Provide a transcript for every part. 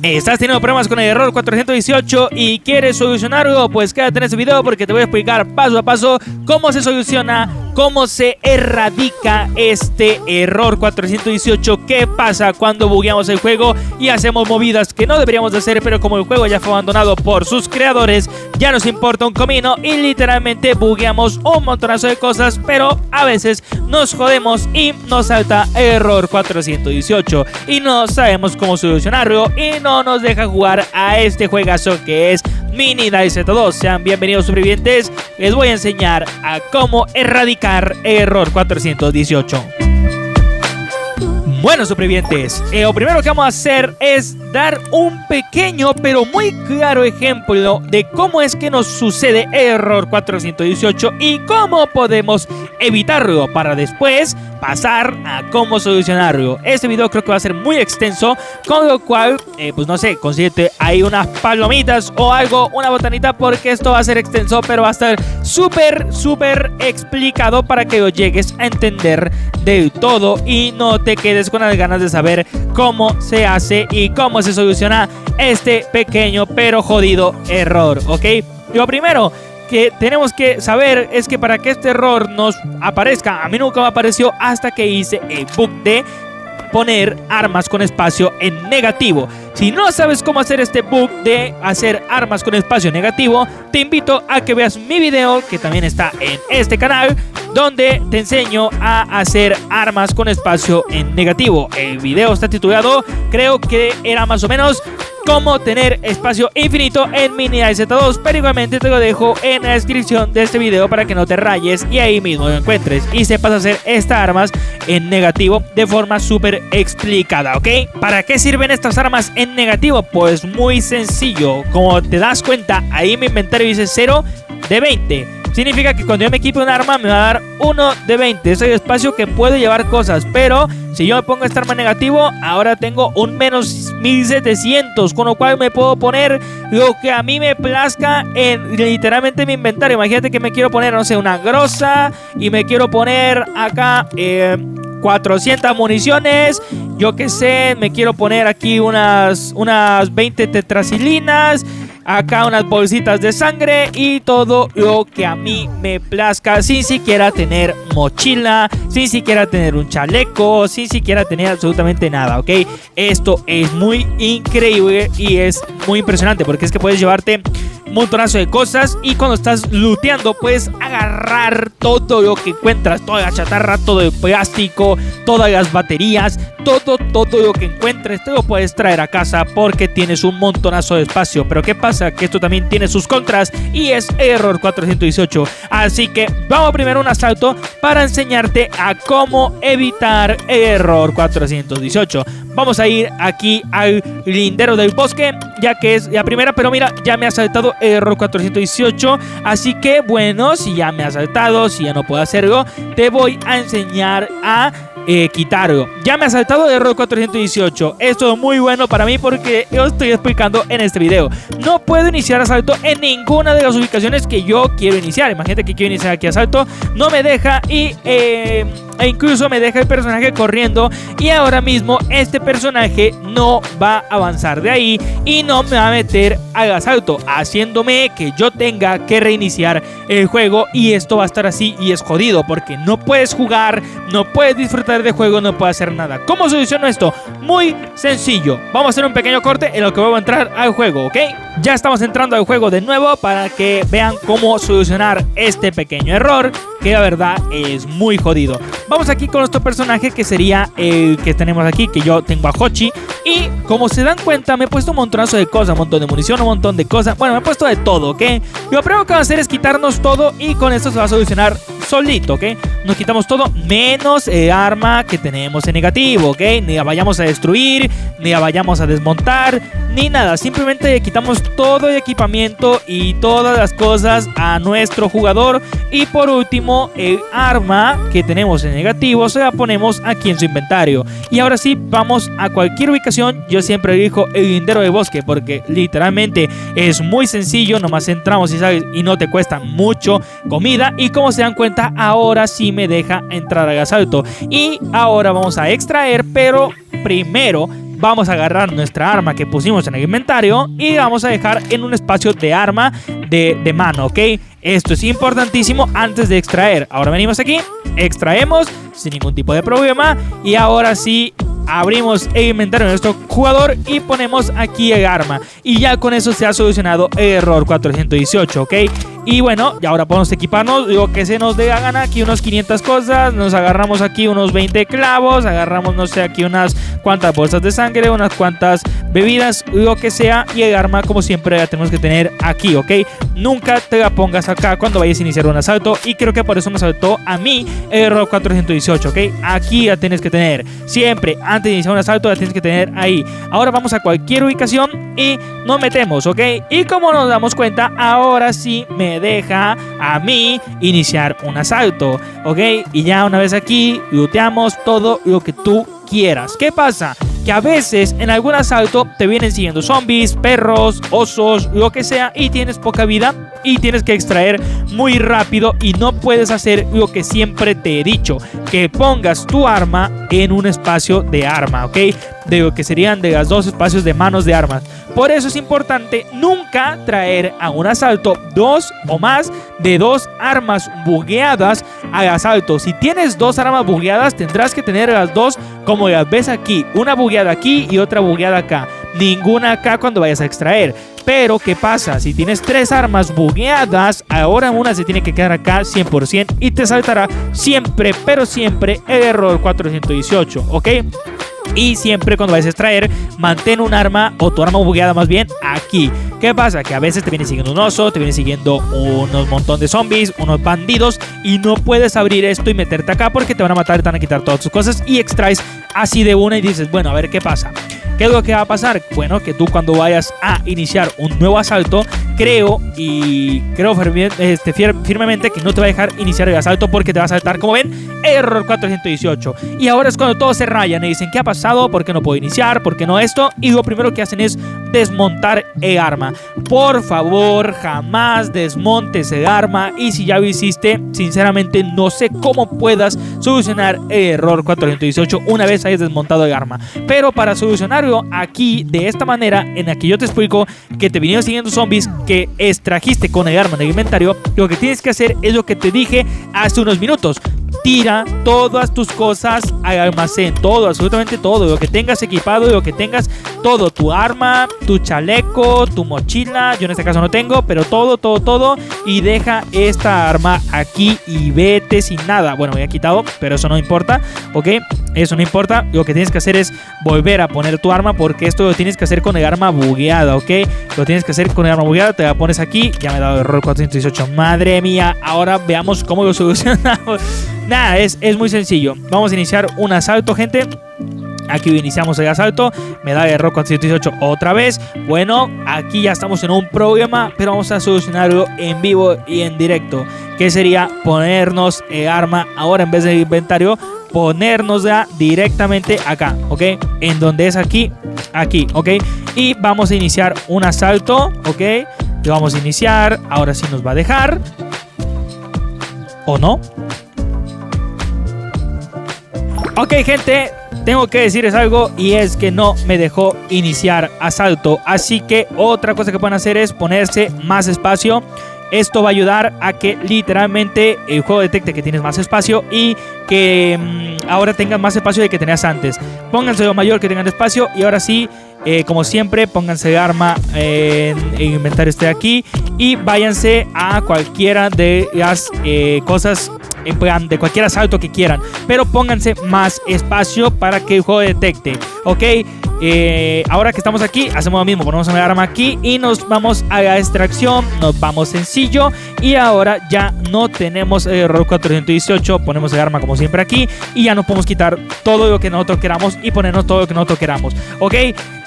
¿Estás teniendo problemas con el error 418 y quieres solucionarlo? Pues quédate en este video porque te voy a explicar paso a paso cómo se soluciona, cómo se erradica este error 418. ¿Qué pasa cuando bugueamos el juego y hacemos movidas que no deberíamos de hacer, pero como el juego ya fue abandonado por sus creadores, ya nos importa un comino y literalmente bugueamos un montonazo de cosas, pero a veces nos jodemos y nos salta error 418 y no sabemos cómo solucionarlo y no nos deja jugar a este juegazo que es Mini DayZ2. Sean bienvenidos, supervivientes. Les voy a enseñar a cómo erradicar error 418. Bueno, supervivientes, lo primero que vamos a hacer es dar un pequeño pero muy claro ejemplo de cómo es que nos sucede error 418 y cómo podemos evitarlo para después pasar a cómo solucionarlo. Este video creo que va a ser muy extenso, con lo cual, pues no sé, consíguete ahí unas palomitas o algo, una botanita, porque esto va a ser extenso, pero va a estar súper explicado para que lo llegues a entender del todo y no te quedes con las ganas de saber cómo se hace y cómo se soluciona este pequeño pero jodido error, ¿ok? Lo primero que tenemos que saber es que para que este error nos aparezca, a mí nunca me apareció hasta que hice el bug de poner armas con espacio en negativo. Si no sabes cómo hacer este bug de hacer armas con espacio negativo, te invito a que veas mi video, que también está en este canal, donde te enseño a hacer armas con espacio en negativo. El video está titulado, creo que era más o menos, cómo tener espacio infinito en Mini DayZ2, pero igualmente te lo dejo en la descripción de este video para que no te rayes y ahí mismo lo encuentres y sepas hacer estas armas en negativo de forma súper explicada, ¿ok? ¿Para qué sirven estas armas en negativo? Pues muy sencillo. Como te das cuenta, ahí mi inventario dice 0 de 20. Significa que cuando yo me equipe un arma me va a dar 1 de 20. Es el espacio que puede llevar cosas, pero si yo me pongo esta arma negativo, ahora tengo un menos 1700, con lo cual me puedo poner lo que a mí me plazca en literalmente mi inventario. Imagínate que me quiero poner, no sé, una grosa y me quiero poner acá 400 municiones, yo que sé, me quiero poner aquí unas 20 tetracilinas, acá unas bolsitas de sangre y todo lo que a mí me plazca, sin siquiera tener mochila, sin siquiera tener un chaleco, sin siquiera tener absolutamente nada, ¿ok? Esto es muy increíble y es muy impresionante porque es que puedes llevarte un montonazo de cosas y cuando estás looteando puedes agarrar todo lo que encuentras, toda la chatarra, todo el plástico, todas las baterías, todo lo que encuentres te lo puedes traer a casa porque tienes un montonazo de espacio. Pero ¿qué pasa? Que esto también tiene sus contras y es error 418. Así que vamos primero a un asalto para enseñarte a cómo evitar error 418. Vamos a ir aquí al lindero del bosque, ya que es la primera, pero mira, ya me ha saltado error 418. Así que bueno, si ya me ha saltado, si ya no puedo hacerlo, te voy a enseñar a quitarlo. Ya me ha saltado error 418. Esto es muy bueno para mí porque lo estoy explicando en este video. No puedo iniciar asalto en ninguna de las ubicaciones que yo quiero iniciar. Imagínate que quiero iniciar aquí asalto, no me deja y e incluso me deja el personaje corriendo y ahora mismo este personaje no va a avanzar de ahí y no me va a meter al asalto, haciéndome que yo tenga que reiniciar el juego y esto va a estar así y es jodido porque no puedes jugar, no puedes disfrutar de juego, no puedes hacer nada. ¿Cómo soluciono esto? Muy sencillo. Vamos a hacer un pequeño corte en lo que voy a entrar al juego, ¿ok? Ya estamos entrando al juego de nuevo para que vean cómo solucionar este pequeño error que la verdad es muy jodido. Vamos aquí con nuestro personaje que sería el que tenemos aquí, que yo tengo a Hochi. Y como se dan cuenta me he puesto un montonazo de cosas, un montón de munición, un montón de cosas. Bueno, me he puesto de todo, ¿ok? Lo primero que vamos a hacer es quitarnos todo y con esto se va a solucionar solito, ¿ok? Nos quitamos todo menos el arma que tenemos en negativo, ¿ok? Ni la vayamos a destruir, ni la vayamos a desmontar, ni nada. Simplemente le quitamos todo el equipamiento y todas las cosas a nuestro jugador. Y por último, el arma que tenemos en negativo se la ponemos aquí en su inventario. Y ahora sí, vamos a cualquier ubicación. Yo siempre elijo el lindero de bosque porque literalmente es muy sencillo. Nomás entramos y sales y no te cuesta mucho comida. Y como se dan cuenta, ahora sí me deja entrar al asalto. Y ahora vamos a extraer, pero primero vamos a agarrar nuestra arma que pusimos en el inventario y vamos a dejar en un espacio de arma de mano, ¿ok? Esto es importantísimo antes de extraer. Ahora venimos aquí, extraemos sin ningún tipo de problema y ahora sí abrimos el inventario de nuestro jugador y ponemos aquí el arma y ya con eso se ha solucionado el error 418, ¿ok? Y bueno, y ahora podemos equiparnos lo que se nos dé la gana, aquí unos 500 cosas, nos agarramos aquí unos 20 clavos, agarramos no sé aquí unas cuantas bolsas de sangre, unas cuantas bebidas, lo que sea, y el arma como siempre la tenemos que tener aquí, ¿ok? Nunca te la pongas acá cuando vayas a iniciar un asalto y creo que por eso me saltó a mí el error 418, ¿ok? Aquí la tienes que tener, siempre antes de iniciar un asalto la tienes que tener ahí. Ahora vamos a cualquier ubicación y nos metemos, ¿ok? Y como nos damos cuenta, ahora sí me deja a mí iniciar un asalto, ¿ok? Y ya una vez aquí, looteamos todo lo que tú quieras. ¿Qué pasa? Que a veces en algún asalto te vienen siguiendo zombies, perros, osos, lo que sea y tienes poca vida y tienes que extraer muy rápido y no puedes hacer lo que siempre te he dicho, que pongas tu arma en un espacio de arma, ¿ok? De lo que serían de los dos espacios de manos de armas. Por eso es importante nunca traer a un asalto dos o más de dos armas bugueadas al asalto. Si tienes dos armas bugueadas, tendrás que tener las dos como las ves aquí, una bugueada aquí y otra bugueada acá. Ninguna acá cuando vayas a extraer. Pero ¿qué pasa? Si tienes tres armas bugueadas, ahora una se tiene que quedar acá 100% y te saltará siempre, pero siempre el error 418, ¿ok? Y siempre cuando vayas a extraer, mantén un arma o tu arma bugueada más bien aquí. ¿Qué pasa? Que a veces te viene siguiendo un oso, te viene siguiendo unos montón de zombies, unos bandidos y no puedes abrir esto y meterte acá porque te van a matar y te van a quitar todas tus cosas y extraes así de una y dices, bueno, a ver qué pasa. ¿Qué es lo que va a pasar? Bueno, que tú cuando vayas a iniciar un nuevo asalto, creo firmemente que no te va a dejar iniciar el asalto porque te va a saltar, como ven, error 418. Y ahora es cuando todos se rayan y dicen, ¿qué ha pasado? ¿Por qué no puedo iniciar? ¿Por qué no esto? Y lo primero que hacen es desmontar el arma. Por favor, jamás desmontes el arma y si ya lo hiciste, sinceramente no sé cómo puedas solucionar el error 418 una vez hayas desmontado el arma. Pero para solucionarlo aquí de esta manera en la que yo te explico que te vinieron siguiendo zombies que extrajiste con el arma en el inventario, lo que tienes que hacer es lo que te dije hace unos minutos. Tira todas tus cosas al almacén, todo, absolutamente todo, lo que tengas equipado, lo que tengas, todo, tu arma, tu chaleco, tu mochila, yo en este caso no tengo, pero todo, y deja esta arma aquí y vete sin nada. Bueno, me he quitado, pero eso no importa, ¿ok? Eso no importa, lo que tienes que hacer es volver a poner tu arma porque esto lo tienes que hacer con el arma bugueada, ¿ok? Lo tienes que hacer con el arma bugueada, te la pones aquí, ya me he dado error 418, madre mía, ahora veamos cómo lo solucionamos. Nada, es muy sencillo. Vamos a iniciar un asalto, gente. Aquí iniciamos el asalto. Me da error 418 otra vez. Bueno, aquí ya estamos en un problema, pero vamos a solucionarlo en vivo y en directo. Que sería ponernos el arma ahora en vez del inventario, ponernosla directamente acá, ¿ok? En donde es aquí, ¿ok? Y vamos a iniciar un asalto, ¿ok? Lo vamos a iniciar. Ahora sí nos va a dejar. ¿O no? Ok, gente, tengo que decirles algo y es que no me dejó iniciar asalto. Así que otra cosa que pueden hacer es ponerse más espacio. Esto va a ayudar a que literalmente el juego detecte que tienes más espacio y que ahora tengan más espacio de que tenías antes. Pónganse lo mayor que tengan espacio y ahora sí, como siempre, pónganse el arma en el inventario este de aquí y váyanse a cualquiera de las cosas, en plan de cualquier asalto que quieran, pero pónganse más espacio para que el juego detecte, ¿ok? Ahora que estamos aquí, hacemos lo mismo, ponemos el arma aquí y nos vamos a la extracción, nos vamos sencillo y ahora ya no tenemos el error 418, ponemos el arma como siempre aquí y ya nos podemos quitar todo lo que nosotros queramos y ponernos todo lo que nosotros queramos, ¿ok?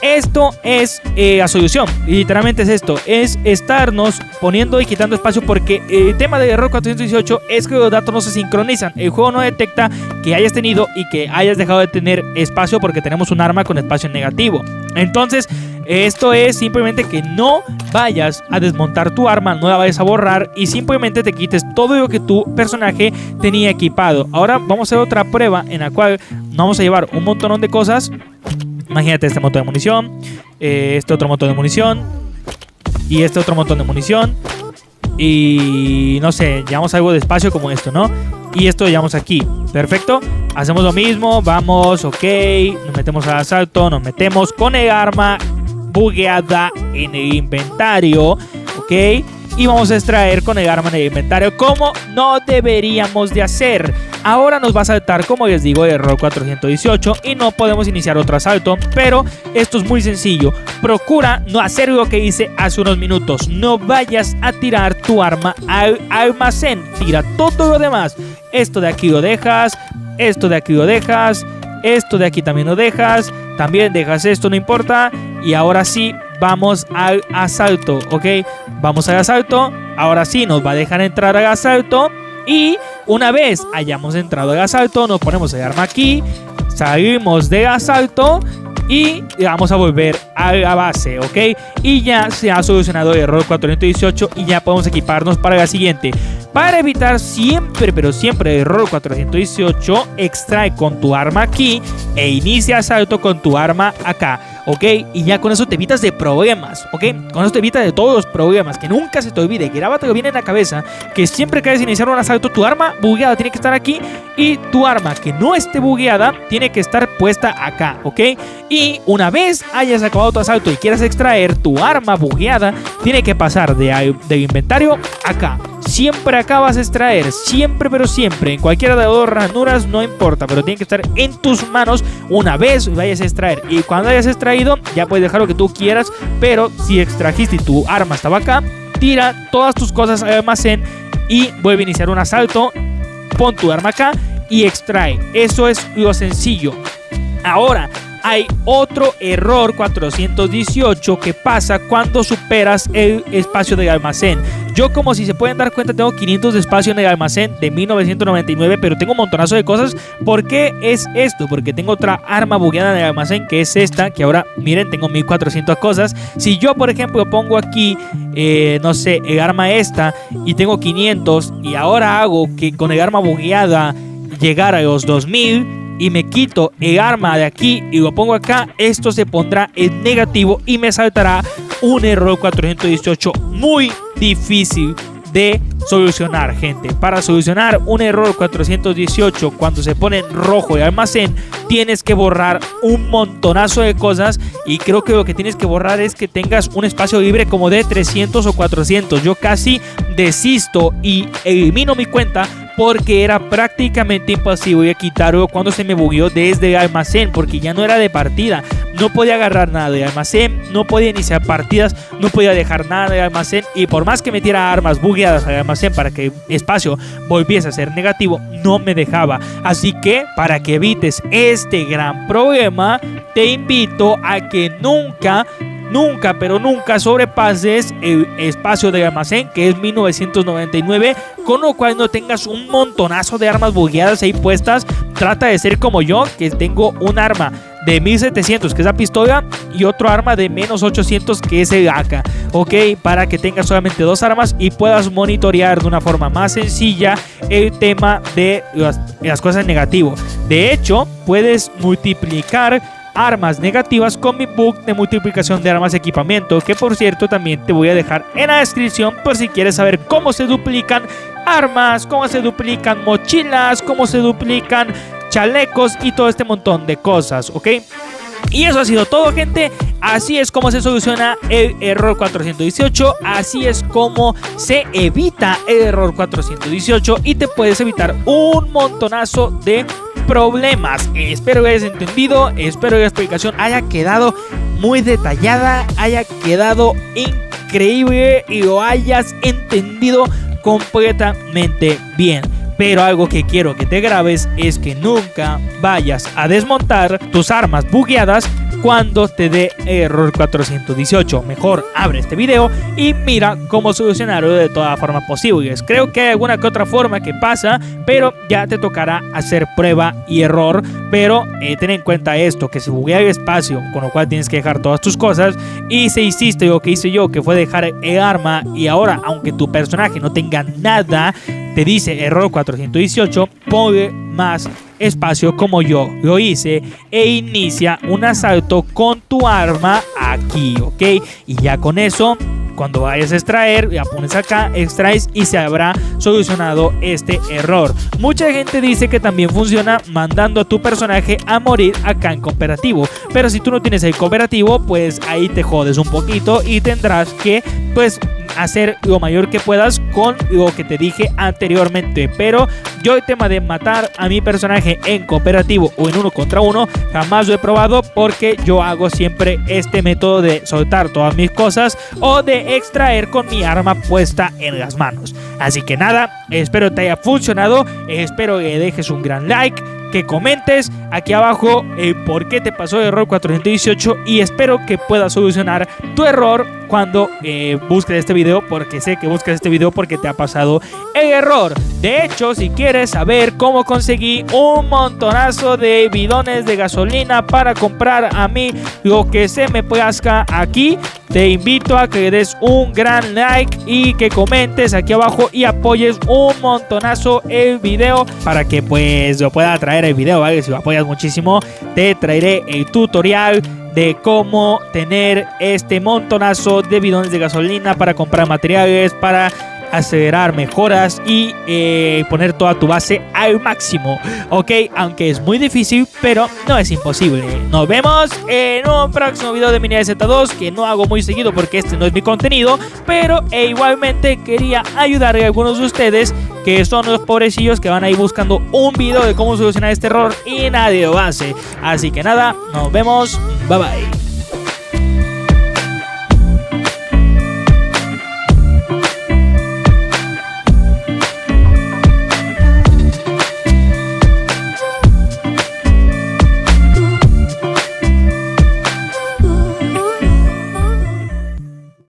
Esto es la solución, literalmente es esto, es estarnos poniendo y quitando espacio porque el tema del error 418 es que los datos no se sincronizan, el juego no detecta que hayas tenido y que hayas dejado de tener espacio porque tenemos un arma con espacio negativo. Entonces esto es simplemente que no vayas a desmontar tu arma, no la vayas a borrar y simplemente te quites todo lo que tu personaje tenía equipado. Ahora vamos a hacer otra prueba en la cual nos vamos a llevar un montón de cosas Imagínate este montón de munición, este otro montón de munición y este otro montón de munición. Y no sé, llevamos algo de espacio como esto, ¿no? Y esto lo llevamos aquí, perfecto. Hacemos lo mismo, vamos, ok. Nos metemos al asalto, nos metemos con el arma bugueada en el inventario, ok. Y vamos a extraer con el arma en el inventario, como no deberíamos de hacer. Ahora nos va a saltar, como les digo, el error 418 y no podemos iniciar otro asalto. Pero esto es muy sencillo. Procura no hacer lo que hice hace unos minutos. No vayas a tirar tu arma al almacén. Tira todo lo demás. Esto de aquí lo dejas. Esto de aquí lo dejas. Esto de aquí también lo dejas. También dejas esto, no importa. Y ahora sí, vamos al asalto, ¿ok? Vamos al asalto. Ahora sí, nos va a dejar entrar al asalto. Y una vez hayamos entrado al asalto, nos ponemos el arma aquí. Salimos del asalto y vamos a volver a la base, ¿ok? Y ya se ha solucionado el error 418 y ya podemos equiparnos para la siguiente. Para evitar siempre, pero siempre el error 418, extrae con tu arma aquí e inicia asalto con tu arma acá, ¿ok? Y ya con eso te evitas de problemas, ¿ok? Con eso te evitas de todos los problemas. Que nunca se te olvide, grábatelo bien en la cabeza, que siempre que vayas a iniciar un asalto, tu arma bugueada tiene que estar aquí y tu arma que no esté bugueada tiene que estar puesta acá, ¿ok? Y una vez hayas acabado tu asalto y quieras extraer tu arma bugueada, tiene que pasar del inventario acá. Siempre acá vas a extraer, siempre pero siempre, en cualquiera de las dos ranuras, no importa, pero tiene que estar en tus manos una vez vayas a extraer. Y cuando hayas extraído, ya puedes dejar lo que tú quieras, pero si extrajiste y tu arma estaba acá, tira todas tus cosas al almacén y vuelve a iniciar un asalto, pon tu arma acá y extrae. Eso es lo sencillo. Ahora, hay otro error 418 que pasa cuando superas el espacio del almacén. Yo, como si se pueden dar cuenta, tengo 500 de espacio en el almacén de 1999, pero tengo un montonazo de cosas. ¿Por qué es esto? Porque tengo otra arma bugueada en el almacén, que es esta, que ahora, miren, tengo 1400 cosas. Si yo, por ejemplo, pongo aquí, no sé, el arma esta, y tengo 500, y ahora hago que con el arma bugueada llegar a los 2000, y me quito el arma de aquí y lo pongo acá, esto se pondrá en negativo y me saltará un error 418 muy difícil de solucionar, gente. Para solucionar un error 418 cuando se pone en rojo el almacén, tienes que borrar un montonazo de cosas, y creo que lo que tienes que borrar es que tengas un espacio libre como de 300 o 400. Yo casi desisto y elimino mi cuenta porque era prácticamente imposible quitarlo cuando se me bugueó desde el almacén, porque ya no era de partida. No podía agarrar nada de almacén, no podía iniciar partidas, no podía dejar nada de almacén, y por más que metiera armas bugueadas al almacén para que el espacio volviese a ser negativo, no me dejaba. Así que, para que evites este gran problema, te invito a que nunca, pero nunca sobrepases el espacio del almacén, que es 1999, con lo cual no tengas un montonazo de armas bugueadas ahí puestas. Trata de ser como yo, que tengo un arma de 1700, que es la pistola, y otro arma de menos 800, que es el AK, ok, para que tengas solamente dos armas y puedas monitorear de una forma más sencilla el tema de las cosas negativas. De hecho, puedes multiplicar armas negativas con mi book de multiplicación de armas de equipamiento, que por cierto también te voy a dejar en la descripción por si quieres saber cómo se duplican armas, cómo se duplican mochilas, cómo se duplican chalecos y todo este montón de cosas, ¿ok? Y eso ha sido todo, gente. Así es como se soluciona el error 418. Así es como se evita el error 418 y te puedes evitar un montonazo de problemas. Espero que hayas entendido, espero que la explicación haya quedado muy detallada, haya quedado increíble y lo hayas entendido completamente bien. Pero algo que quiero que te grabes es que nunca vayas a desmontar tus armas bugueadas cuando te dé error 418. Mejor abre este video y mira cómo solucionarlo de todas formas posibles. Creo que hay alguna que otra forma que pasa, pero ya te tocará hacer prueba y error. Pero ten en cuenta esto, que se buguea el espacio, con lo cual tienes que dejar todas tus cosas. Y si hiciste lo que hice yo, que fue dejar el arma, y ahora, aunque tu personaje no tenga nada, te dice error 418, ponle más espacio como yo lo hice e inicia un asalto con tu arma aquí, ¿ok? Y ya con eso, cuando vayas a extraer, ya pones acá, extraes y se habrá solucionado este error. Mucha gente dice que también funciona mandando a tu personaje a morir acá en cooperativo, pero si tú no tienes el cooperativo, pues ahí te jodes un poquito y tendrás que, pues, hacer lo mayor que puedas con lo que te dije anteriormente. Pero yo el tema de matar a mi personaje en cooperativo o en 1 contra 1 jamás lo he probado, porque yo hago siempre este método de soltar todas mis cosas o de extraer con mi arma puesta en las manos. Así que nada, espero te haya funcionado, espero que dejes un gran like, que comentes aquí abajo por qué te pasó el error 418, y espero que puedas solucionar tu error cuando busques este video, porque sé que buscas este video porque te ha pasado el error. De hecho, si quieres saber cómo conseguí un montonazo de bidones de gasolina para comprar a mí lo que se me plazca aquí, te invito a que le des un gran like y que comentes aquí abajo y apoyes un montonazo el video para que pues lo pueda traer el video, ¿vale? Si lo apoyas muchísimo, te traeré el tutorial de cómo tener este montonazo de bidones de gasolina para comprar materiales, para acelerar mejoras y poner toda tu base al máximo, ok, aunque es muy difícil, pero no es imposible. Nos vemos en un próximo video de Mini Z2, que no hago muy seguido porque este no es mi contenido, pero igualmente quería ayudar a algunos de ustedes que son los pobrecillos que van ahí buscando un video de cómo solucionar este error y nadie lo hace. Así que nada, nos vemos, bye bye.